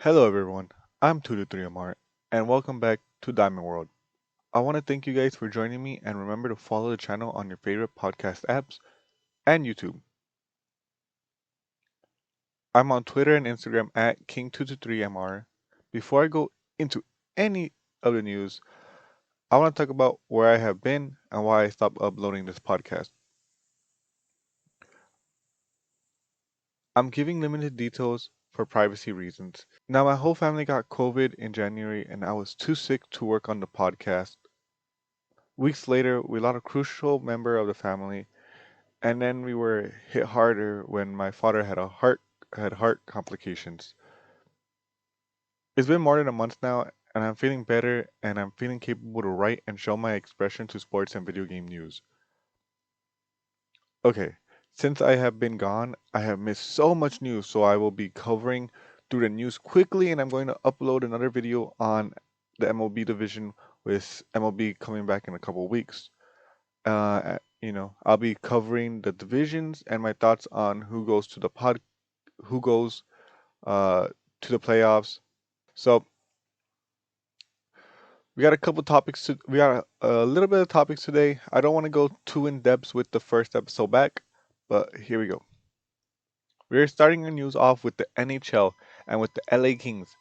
Hello everyone, I'm 223MR, and welcome back to Diamond World. I want to thank you guys for joining me and remember to follow the channel on your favorite podcast apps and YouTube. I'm on Twitter and Instagram at King223MR. Before I go into any of the news, I want to talk about where I have been and why I stopped uploading this podcast. I'm giving limited details for privacy reasons. Now, my whole family got COVID in January and I was too sick to work on the podcast. Weeks later, we lost a crucial member of the family, and then we were hit harder when my father had heart complications. It's been more than a month now, and I'm feeling better, and I'm feeling capable to write and show my expression to sports and video game news. Okay, since I have been gone, I have missed so much news, so I will be covering through the news quickly, and I'm going to upload another video on the MLB division with MLB coming back in a couple of weeks. I'll be covering the divisions and my thoughts on who goes uh to the playoffs. So we got a little bit of topics today. I don't want to go too in depth with the first episode back, but here we go. We're starting our news off with the NHL and with the LA Kings.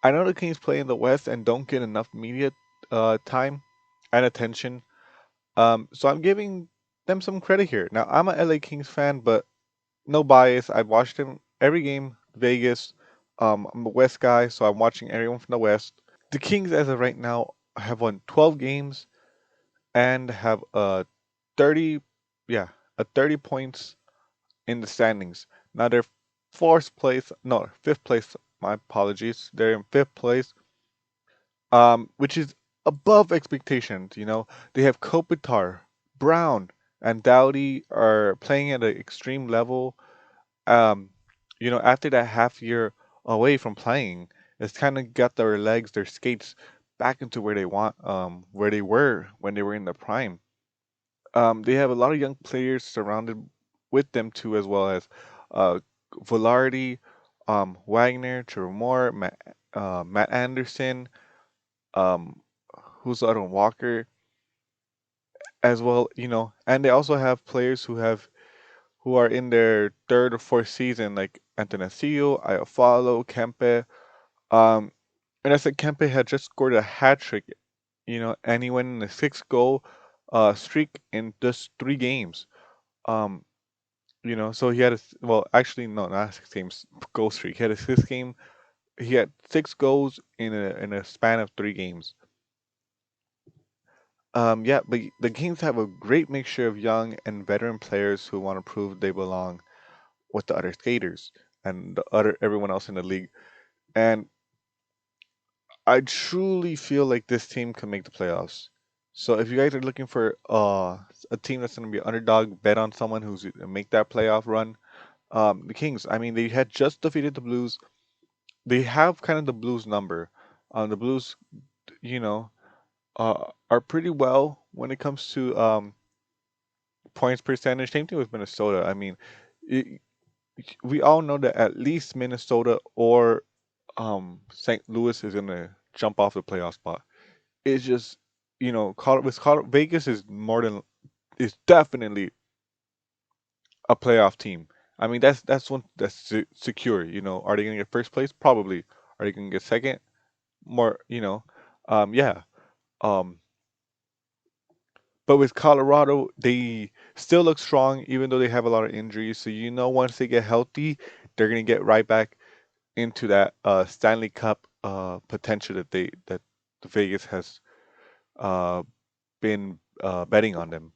I know the Kings play in the West and don't get enough media time and attention. So I'm giving them some credit here. Now I'm a LA Kings fan, but no bias. I've watched him every game, Vegas. I'm a West guy, so I'm watching everyone from the West. The Kings, as of right now, have won 12 games and have 30, yeah, a 30 points in the standings. Now they're fourth place, no, fifth place. My apologies. They're in fifth place, which is above expectations. They have Kopitar, Brown, and Dowdy are playing at an extreme level. um, after that half year away from playing, it's kind of got their legs, their skates back into where they were when they were in the prime. They have a lot of young players surrounded with them too, as well as uh, Velarde, Wagner, Trevor Moore, Matt Anderson, um, who's the other one? Walker, as well. And they also have players who are in their third or fourth season, like Antonacio, Iafallo, Kempe. Um, and I said Kempe had just scored a hat trick, and he went in a six-goal streak in just 3 games. Um, so he had well, actually, no, not 6 games goal streak. He had a 6 game. He had 6 goals in a span of 3 games. Yeah, but the Kings have a great mixture of young and veteran players who want to prove they belong with the other skaters and the other everyone else in the league. And I truly feel like this team can make the playoffs. So if you guys are looking for a team that's going to be underdog, bet on someone who's gonna make that playoff run. The Kings. I mean, they had just defeated the Blues. They have kind of the Blues number. The Blues, you know, are pretty well when it comes to points percentage. Same thing with Minnesota. I mean, it, we all know that at least Minnesota or St. Louis is gonna jump off the playoff spot. It's just Vegas is is definitely a playoff team. I mean that's one that's secure. Are they gonna get first place? Probably. Are they gonna get second? More, yeah. Um, but with Colorado, they still look strong even though they have a lot of injuries. So once they get healthy, they're gonna get right back into that Stanley Cup potential that Vegas has uh, been betting on them.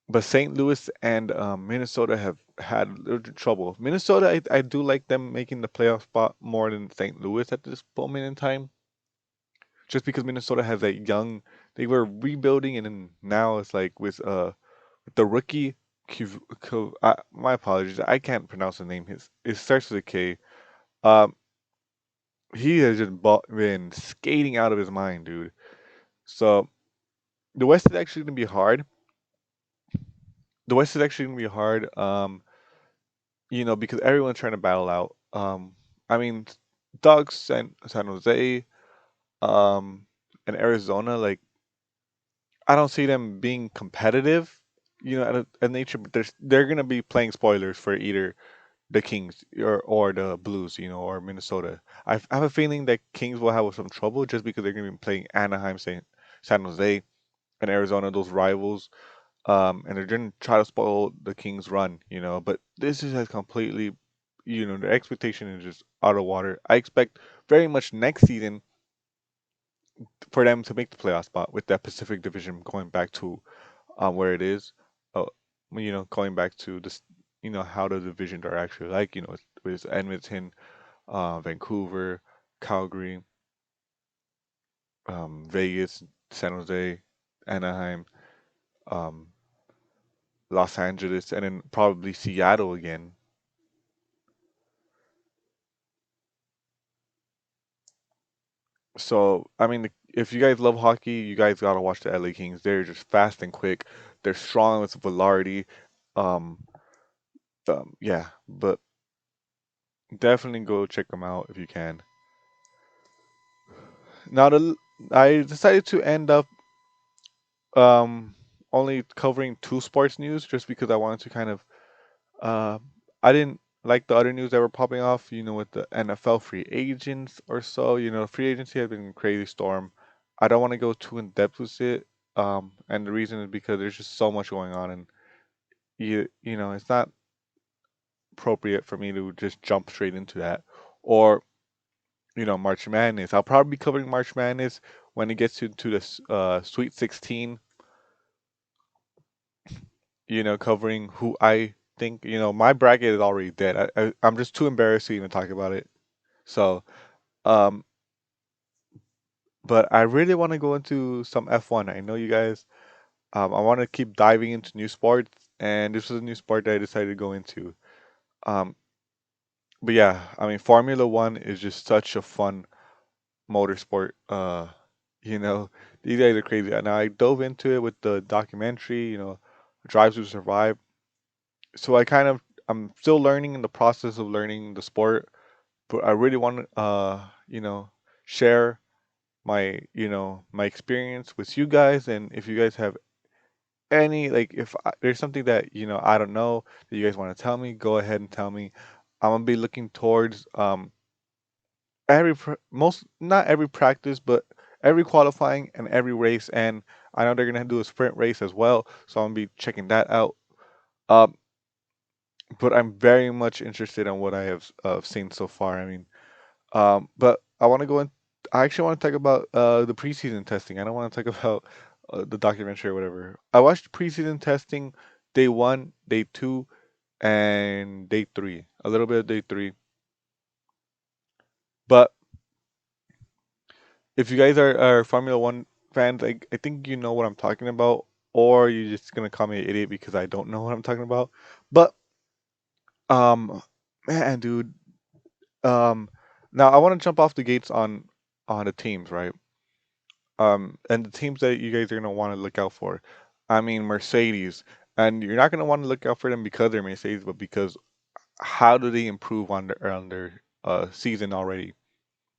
But St. Louis and Minnesota have had a little trouble. Minnesota, I do like them making the playoff spot more than St. Louis at this moment in time, just because Minnesota has a young. They were rebuilding, and then now it's like with the rookie. My apologies, I can't pronounce the name. It starts with a K. Um, he has just been skating out of his mind, dude. So the West is actually gonna be hard. The West is actually gonna be hard. Because everyone's trying to battle out. I mean, Ducks and San Jose, um, and Arizona, like I don't see them being competitive, at nature, but they're gonna be playing spoilers for either the Kings or the Blues, or Minnesota. I have a feeling that Kings will have some trouble just because they're gonna be playing Anaheim, San Jose, and Arizona, those rivals. And they're gonna try to spoil the Kings' run, But this is a completely, the expectation is just out of water. I expect very much next season for them to make the playoff spot with that Pacific Division going back to where it is. Uh, going back to this, how the divisions are actually like, with Edmonton, Vancouver, Calgary, Vegas, San Jose, Anaheim, um, Los Angeles, and then probably Seattle again. So, I mean, if you guys love hockey, you guys gotta watch the LA Kings. They're just fast and quick. They're strong with Velarde. Um, yeah, but definitely go check them out if you can. Now, I decided to end up um only covering two sports news just because I wanted to kind of uh I didn't like the other news that were popping off, with the NFL free agents or so. Free agency has been a crazy storm. I don't want to go too in depth with it. And the reason is because there's just so much going on, and it's not appropriate for me to just jump straight into that. Or, March Madness. I'll probably be covering March Madness when it gets to the Sweet 16, covering who I think, my bracket is already dead. I'm just too embarrassed to even talk about it. So, um, but I really want to go into some F1. I know you guys, I want to keep diving into new sports, and this was a new sport that I decided to go into. Um, but yeah, I mean, Formula One is just such a fun motorsport. You know, these guys are crazy. And I dove into it with the documentary, Drive to Survive. So I'm still learning in the process of learning the sport, but I really want to, share my experience with you guys. And if you guys have any, like, if there's something that, I don't know that you guys want to tell me, go ahead and tell me. I'm gonna be looking towards, most, not every practice, but every qualifying and every race. And I know they're gonna do a sprint race as well, so I'm gonna be checking that out. Um, but I'm very much interested in what I have seen so far. I mean, but I want to go in. I actually want to talk about the preseason testing. I don't want to talk about the documentary or whatever. I watched preseason testing day one, day two, and day three. A little bit of day three. But if you guys are Formula One fans, I think you know what I'm talking about, or you're just gonna call me an idiot because I don't know what I'm talking about. But um, man, dude, now I want to jump off the gates on the teams, right? And the teams that you guys are gonna want to look out for. I mean, Mercedes, and you're not gonna want to look out for them because they're Mercedes, but because how do they improve on their season already?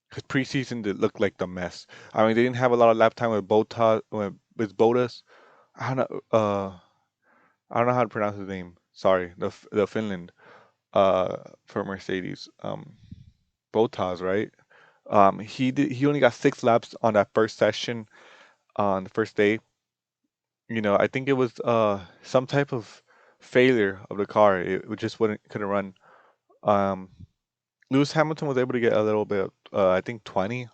Because preseason did look like the mess. I mean, they didn't have a lot of lap time with Bottas. I don't know. I don't know how to pronounce his name. Sorry, the Finland for Mercedes. Bottas, right? He only got 6 laps on that first session on the first day. I think it was some type of failure of the car. It just wouldn't couldn't run. Um, Lewis Hamilton was able to get a little bit, I think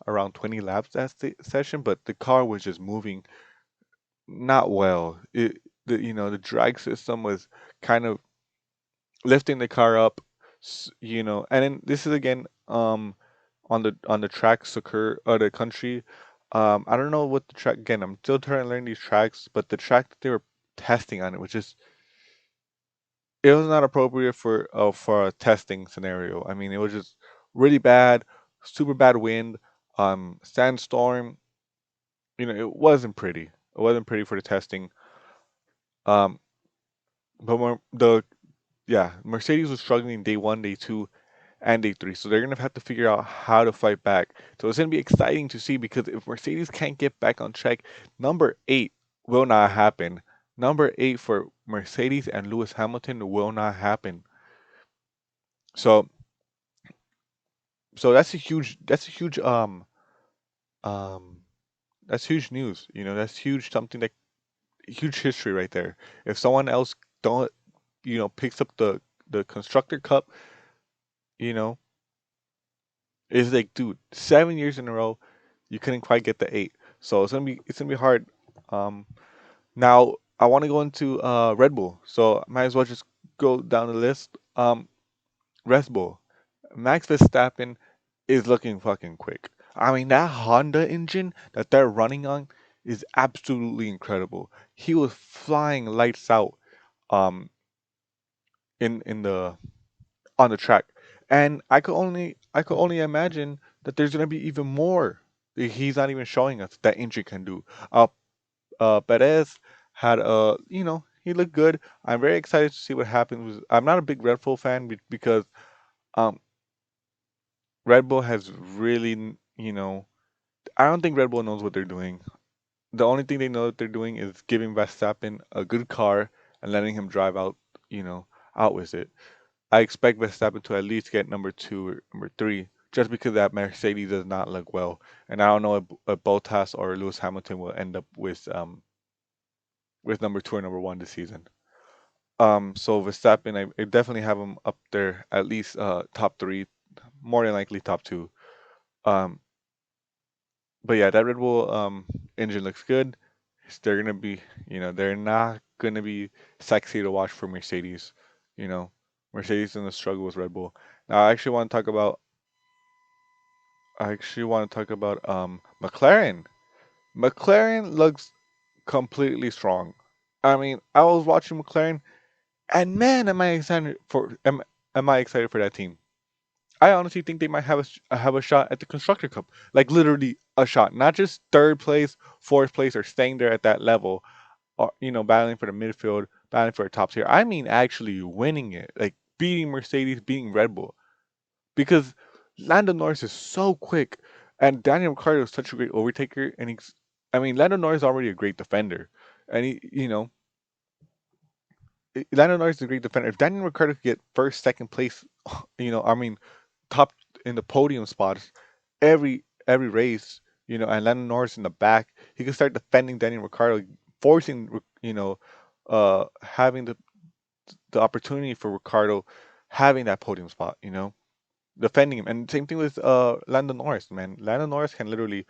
around 20 laps that session, but the car was just moving not well. The drag system was kind of lifting the car up, and then this is again on the tracks occur or the country. I don't know what the track again. I'm still trying to learn these tracks, but the track that they were testing on it was just it was not appropriate for a testing scenario. I mean, it was just really bad, super bad wind, sandstorm. It wasn't pretty. It wasn't pretty for the testing. Um, but Mercedes was struggling day one, day two, and day three. So they're gonna have to figure out how to fight back. So it's gonna be exciting to see because if Mercedes can't get back on track, number eight will not happen. Number eight for Mercedes and Lewis Hamilton will not happen. So that's a huge um that's huge news. That's huge, something that huge history right there. If someone else don't picks up the constructor cup, you know, it's like, dude, 7 years in a row, you couldn't quite get the eight. So it's gonna be hard. Um, Now I want to go into Red Bull, so might as well just go down the list. Red Bull, Max Verstappen is looking fucking quick. I mean, that Honda engine that they're running on is absolutely incredible. He was flying lights out um in the on the track, and I could only imagine that there's gonna be even more that he's not even showing us that engine can do. Perez had he looked good. I'm very excited to see what happens. I'm not a big Red Bull fan because um Red Bull has really, I don't think Red Bull knows what they're doing. The only thing they know that they're doing is giving Verstappen a good car and letting him drive out, you know, out with it. I expect Verstappen to at least get number two or number three, just because that Mercedes does not look well. And I don't know if Bottas or Lewis Hamilton will end up with number two or number one this season. So Verstappen, I definitely have him up there, at least top three, more than likely top two. Um, but yeah, that Red Bull engine looks good. They're gonna be, they're not gonna be sexy to watch for Mercedes. You know, Mercedes in the struggle with Red Bull. Now, I actually want to talk about McLaren. McLaren looks completely strong. I mean, I was watching McLaren, and man, am I excited for that team. I honestly think they might have a shot at the Constructor Cup, like literally a shot, not just third place, fourth place, or staying there at that level, or battling for the midfield, battling for a top tier. I mean, actually winning it, like beating Mercedes, beating Red Bull, because Lando Norris is so quick, and Daniel Ricciardo is such a great overtaker, and I mean, Lando Norris is already a great defender, and Lando Norris is a great defender. If Daniel Ricciardo could get first, second place, I mean, top in the podium spots every race, and Lando Norris in the back, he could start defending Daniel Ricciardo, forcing, having the opportunity for Ricciardo having that podium spot, defending him. And same thing with Lando Norris, man. Lando Norris can literally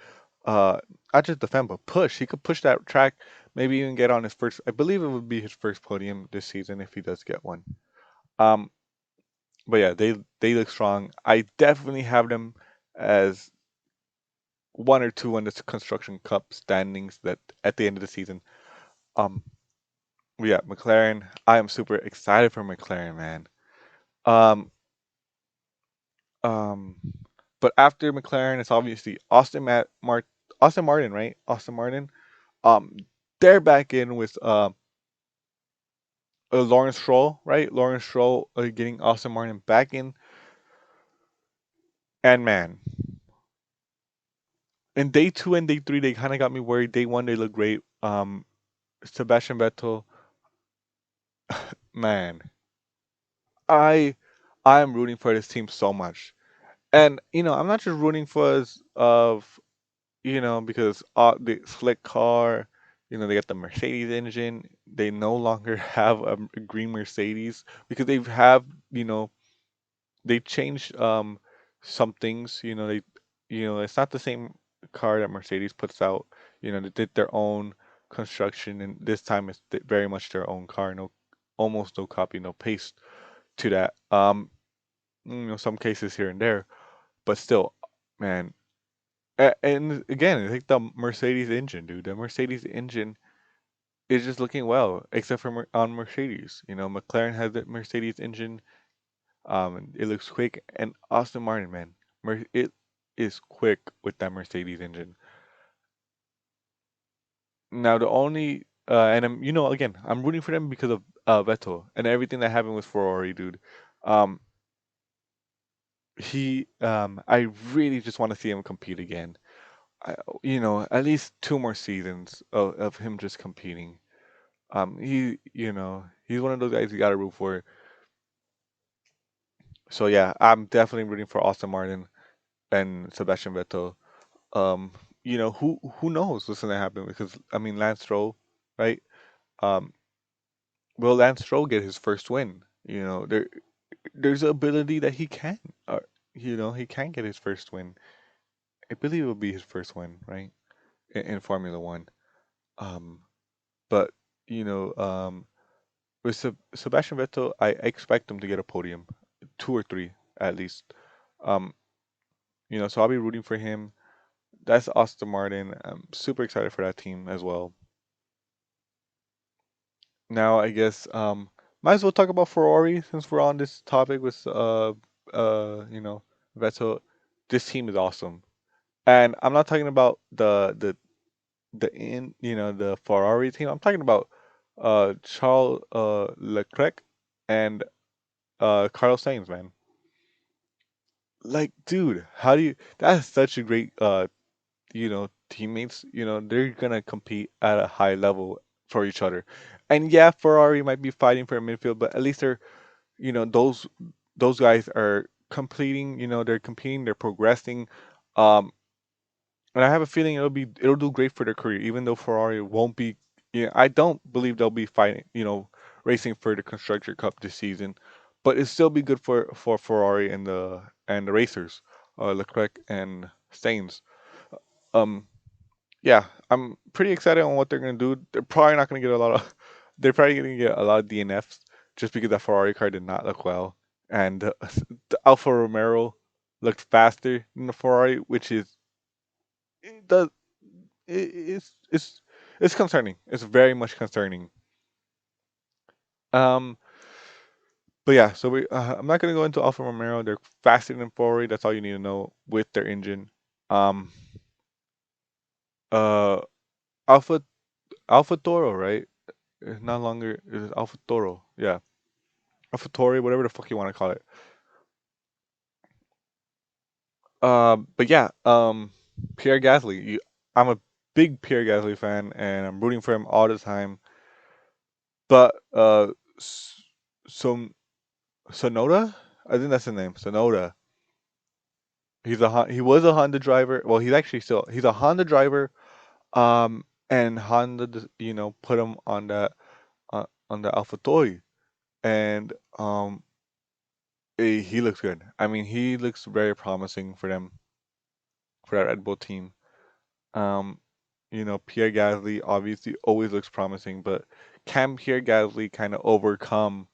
uh not just defend but push. He could push that track, maybe even get on his first. I believe it would be his first podium this season if he does get one. Um, but yeah, they look strong. I definitely have them as one or two on the construction cup standings that at the end of the season. Um, but yeah, McLaren. I am super excited for McLaren, man. Um, um, but after McLaren, it's obviously Austin Martin, right? Austin Martin. Um, they're back in with Lawrence Stroll, right? Lawrence Stroll getting Austin Martin back in, and man, in day two and day three, they kind of got me worried. Day one, they look great. Sebastian Vettel, man, I I am rooting for this team so much, and I'm not just rooting for us of because the slick car, they got the Mercedes engine. They no longer have a green Mercedes because they have they changed some things. It's not the same car that Mercedes puts out. They did their own construction, and this time it's very much their own car. No, almost no copy, no paste to that. Some cases here and there, but still, man. And again, I think the Mercedes engine, dude. The Mercedes engine is just looking well, except for on Mercedes. McLaren has the Mercedes engine. It looks quick, and Aston Martin, man, it is quick with that Mercedes engine. Now the only and again, I'm rooting for them because of Vettel and everything that happened with Ferrari, dude. Um, I really just want to see him compete again. I, at least two more seasons of him just competing. He's one of those guys you got to root for. So yeah, I'm definitely rooting for Austin Martin and Sebastian Vettel. Um, who knows what's gonna happen because I mean Lance Stroll, right? Um, will Lance Stroll get his first win? There's an ability that he can, uh, he can get his first win. I believe it will be his first win, right? In Formula One. Um, but you know, with Sebastian Vettel, I expect him to get a podium, two or three at least. Um, so I'll be rooting for him. That's Aston Martin. I'm super excited for that team as well. Now, I guess might as well talk about Ferrari since we're on this topic with Vettel. This team is awesome, and I'm not talking about the Ferrari team. I'm talking about Charles Leclerc and Carlos Sainz, man. Like, dude, how do you? That's such a great teammates. They're gonna compete at a high level for each other. And yeah, Ferrari might be fighting for a midfield, but at least they're those guys are completing. They're competing, they're progressing. Um, and I have a feeling it'll do great for their career, even though Ferrari won't be. I don't believe they'll be fighting. Racing for the Constructor Cup this season, but it'll still be good for Ferrari and the racers, Leclerc and Sainz. Um, yeah, I'm pretty excited on what they're gonna do. They're probably not gonna get a lot of. They're probably gonna get a lot of DNFs just because that Ferrari car did not look well, and the Alfa Romero looked faster than the Ferrari, which is it does it's concerning. It's very much concerning. Um, but yeah, so I'm not gonna go into Alfa Romero. They're faster than Ferrari. That's all you need to know with their engine. Um, uh, Alpha Alpha Toro, right? It's no longer it's Alpha Toro. Yeah, Alpha Tori, whatever the fuck you want to call it. But yeah, Pierre Gasly. I'm a big Pierre Gasly fan, and I'm rooting for him all the time. But so Sonoda, I think that's the name. Sonoda. He was a Honda driver. Well, he's a Honda driver. And Honda, put him on the AlphaTauri, and he looks good. I mean, he looks very promising for them for that Red Bull team. Um, Pierre Gasly obviously always looks promising, but can Pierre Gasly kind of overcome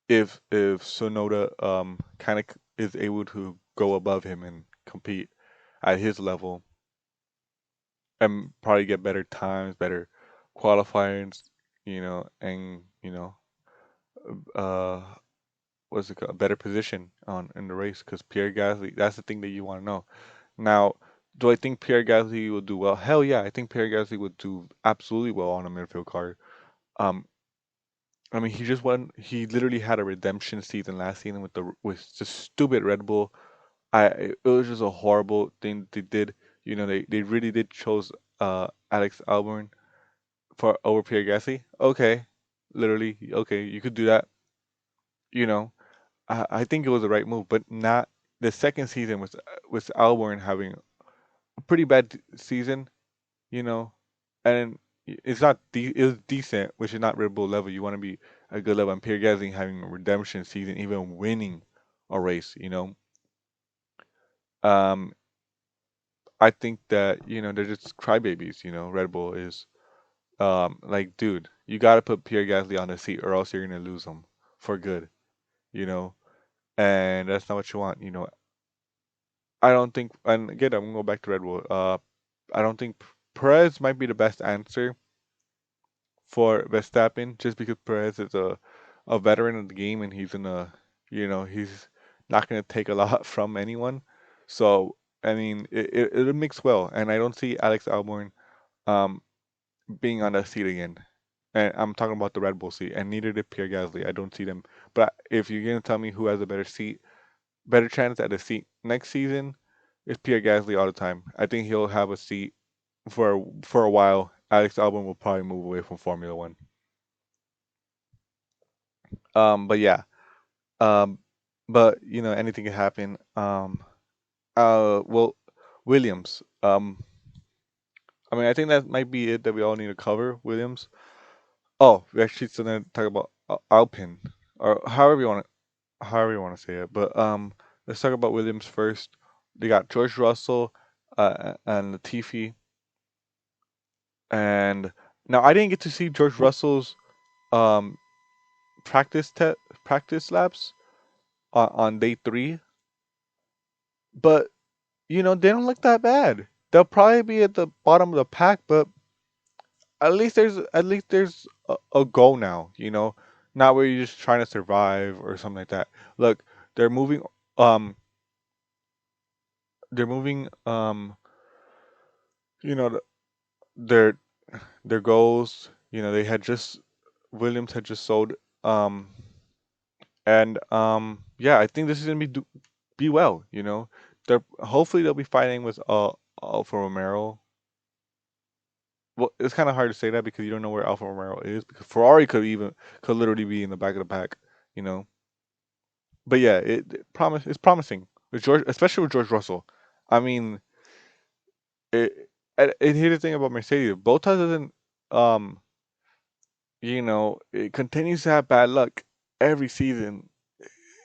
if Sonoda kind of is able to go above him and compete at his level and probably get better times, better qualifiers, and uh, what's it called, a better position on in the race because Pierre Gasly, that's the thing that you want to know. Now, do I think Pierre Gasly will do well? Hell yeah, I think Pierre Gasly would do absolutely well on a midfield card. Um, I mean, he literally had a redemption season last season with just stupid Red Bull. It was just a horrible thing they did. They really did chose Alex Albon for over Pierre Gasly. Okay, literally, okay, you could do that. You know, I think it was the right move, but not the second season was Albon having a pretty bad season. You know, and it was decent, which is not Red Bull level. You want to be a good level, and Pierre Gasly having a redemption season, even winning a race. Um, I think that they're just crybabies. Red Bull is like, dude, you got to put Pierre Gasly on the seat, or else you're gonna lose him for good. You know, and that's not what you want. I don't think, and again, I'm gonna go back to Red Bull. I don't think Perez might be the best answer for Verstappen, just because Perez is a veteran of the game and he's not gonna take a lot from anyone. So I mean, it'll mix well, and I don't see Alex Albon um being on that seat again. And I'm talking about the Red Bull seat, and neither did Pierre Gasly. I don't see them. But if you're gonna tell me who has a better seat, better chance at a seat next season is Pierre Gasly all the time. I think he'll have a seat for a while. Alex Albon will probably move away from Formula One. But yeah. Um, but anything can happen. Well, Williams. I mean, I think that might be it that we all need to cover. Williams. Oh, we actually still need to talk about Alpine, or however you want to say it. But let's talk about Williams first. They got George Russell, and Latifi, and now I didn't get to see George Russell's um practice laps on day three, but they don't look that bad. They'll probably be at the bottom of the pack, but at least there's a goal now. Not where you're just trying to survive or something like that. Look, they're moving. Um, they're moving. You know, th- their their goals. They had just Williams had just sold. Um, and yeah, I think this is gonna be well. They're hopefully they'll be fighting with Alfa Romero. Well, it's kind of hard to say that because you don't know where Alfa Romero is because Ferrari could literally be in the back of the pack, you know. But yeah, it's promising with George, especially with George Russell. I mean, and here's the thing about Mercedes, Bottas doesn't, um, it continues to have bad luck every season.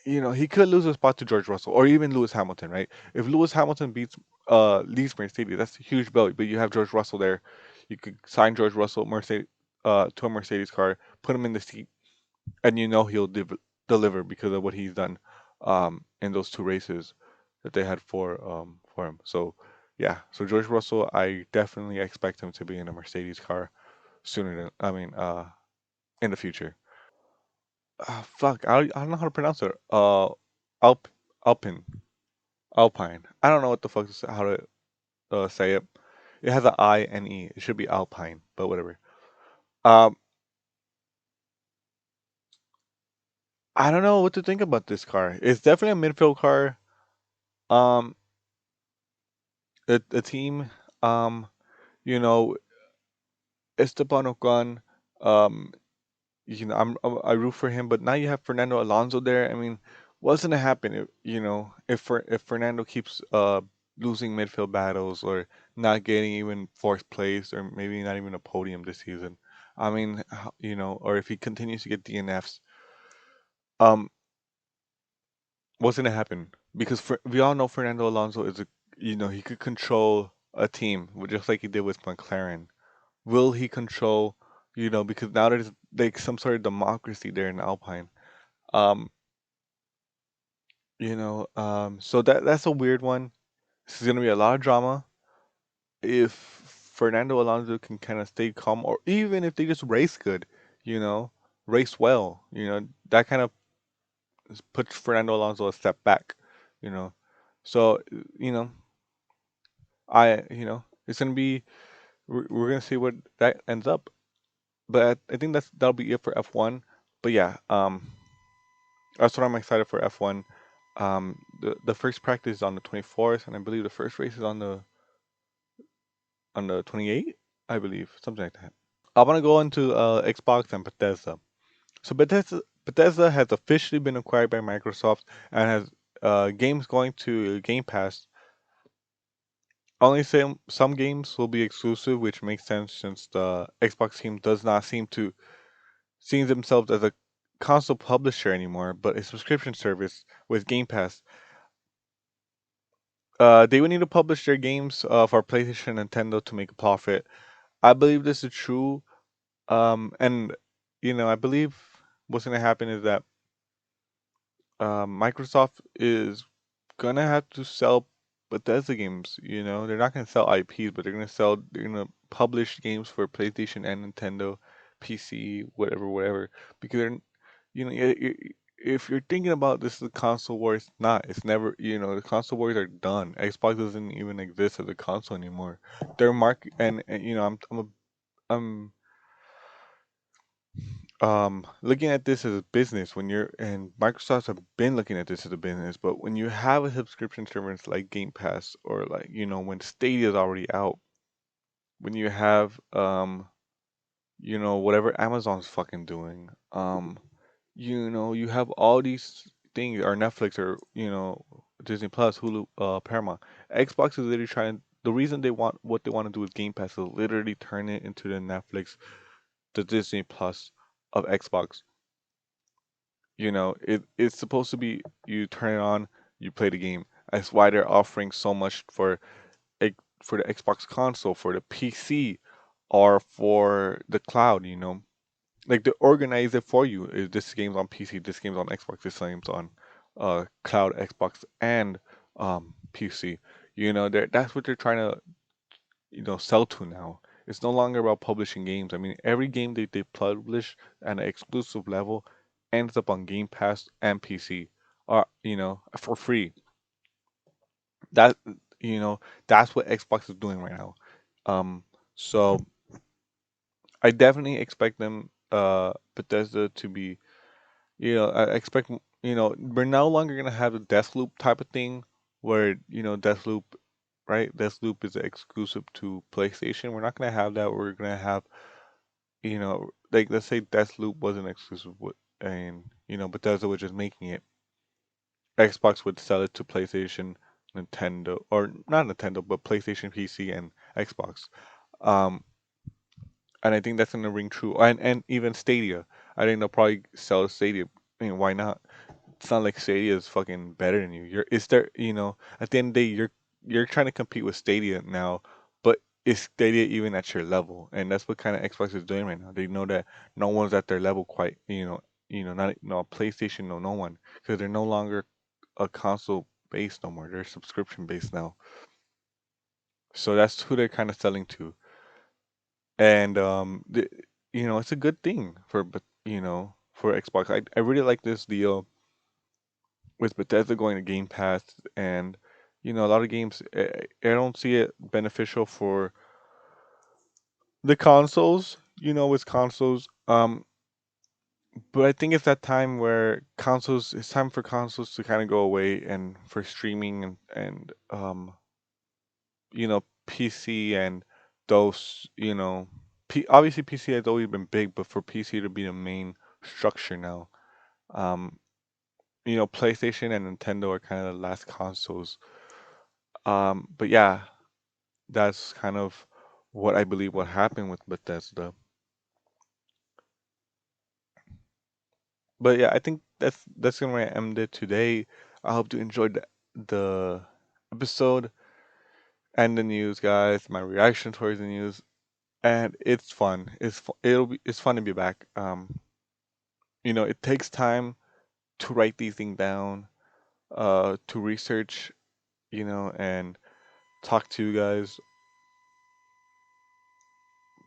He could lose a spot to George Russell or even Lewis Hamilton, right? If Lewis Hamilton leads Mercedes, that's a huge blow. But you have George Russell there. You could sign George Russell to a Mercedes car, put him in the seat, and he'll deliver because of what he's done in those two races that they had for him. So yeah, so George Russell, I definitely expect him to be in a Mercedes car sooner than I mean in the future. Fuck, I don't know how to pronounce it. Alp Alpine Alpine. I don't know what the fuck how to say it. It has a I and E. It should be Alpine, but whatever. Um, I don't know what to think about this car. It's definitely a midfield car. Um, the team, um, you know, Esteban Ocon, um, I root for him, but now you have Fernando Alonso there. I mean, what's gonna happen if Fernando keeps losing midfield battles or not getting even fourth place or maybe not even a podium this season? I mean, or if he continues to get DNFs, um, what's gonna happen? Because we all know Fernando Alonso he could control a team just like he did with McLaren. Will he control, because now there's like some sort of democracy there in Alpine. Um, so that's a weird one. This is gonna be a lot of drama. If Fernando Alonso can kind of stay calm, or even if they just race good, you know, race well, that kind of puts Fernando Alonso a step back, you know. So, you know, it's gonna be we're gonna see what that ends up. But I think that'll be it for F1. But yeah, that's what I'm excited for F1. The first practice is on the 24th, and I believe the first race is on the 28th, I believe, something like that. I want to go into Xbox and Bethesda. So Bethesda has officially been acquired by Microsoft and has games going to Game Pass. Only some games will be exclusive, which makes sense since the Xbox team does not seem to see themselves as a console publisher anymore, but a subscription service with Game Pass. They would need to publish their games for PlayStation and Nintendo to make a profit. I believe this is true. And I believe what's going to happen is that Microsoft is gonna have to sell Bethesda games. They're not gonna sell IPs, but they're gonna publish games for PlayStation and Nintendo, PC, whatever, whatever. Because if you're thinking about this is a console war, it's not. It's never. The console wars are done. Xbox doesn't even exist as a console anymore. Their market and I'm looking at this as a business when you're and Microsoft have been looking at this as a business, but when you have a subscription service like Game Pass or like when Stadia is already out, when you have whatever Amazon's fucking doing, you have all these things or Netflix or Disney Plus, Hulu, Paramount. Xbox is literally trying. The reason they want what they want to do with Game Pass is literally turn it into the Netflix, the Disney Plus of Xbox. It's supposed to be you turn it on, you play the game. That's why they're offering so much for the Xbox console, for the PC, or for the cloud. Like they organize it for you. This game's on PC, this game's on Xbox, this game's on cloud, Xbox, and PC. That's what they're trying to sell to now. It's no longer about publishing games. I mean, every game they publish at an exclusive level ends up on Game Pass and PC, or for free. That you know that's what Xbox is doing right now. So I definitely expect them, Bethesda, to be. I expect we're no longer gonna have the Deathloop type of thing where Deathloop, right? Deathloop is exclusive to PlayStation. We're not gonna have that. We're gonna have like let's say Deathloop wasn't exclusive and Bethesda was just making it. Xbox would sell it to PlayStation, Nintendo, or not Nintendo, but PlayStation, PC, and Xbox. Um, and I think that's gonna ring true. And even Stadia, I think they'll probably sell Stadia. I mean, why not? It's not like Stadia is fucking better than you. Is there, at the end of the day, you're trying to compete with Stadia now, but is Stadia even at your level? And that's what kind of Xbox is doing right now. They know that no one's at their level quite, not no PlayStation, no one, because they're no longer a console based no more. They're subscription based now. So that's who they're kind of selling to. And it's a good thing for Xbox. I really like this deal with Bethesda going to Game Pass, and a lot of games. I don't see it beneficial for the consoles. With consoles. But I think it's that time where consoles. It's time for consoles to kind of go away, and for streaming and PC and those. Obviously PC has always been big, but for PC to be the main structure now. Um, PlayStation and Nintendo are kind of the last consoles. But yeah, that's kind of what I believe what happened with Bethesda. But yeah, I think that's gonna end it today. I hope you enjoyed the episode and the news, guys. My reaction towards the news, and it's fun. It's fun to be back. It takes time to write these things down, to research, and talk to you guys.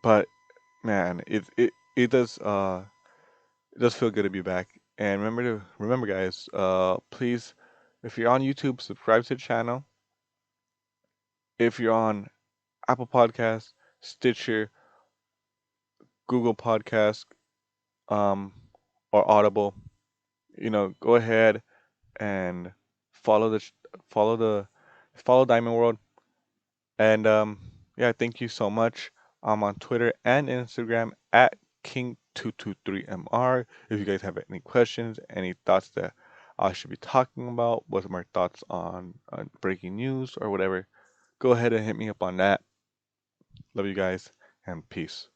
But man, it does feel good to be back. And remember guys, please, if you're on YouTube, subscribe to the channel. If you're on Apple Podcasts, Stitcher, Google Podcasts, um, or Audible, go ahead and follow the sh- follow the follow Diamond World. And yeah, thank you so much. I'm on Twitter and Instagram at King223MR. If you guys have any questions, any thoughts that I should be talking about, what's my thoughts on breaking news or whatever, go ahead and hit me up on that. Love you guys and peace.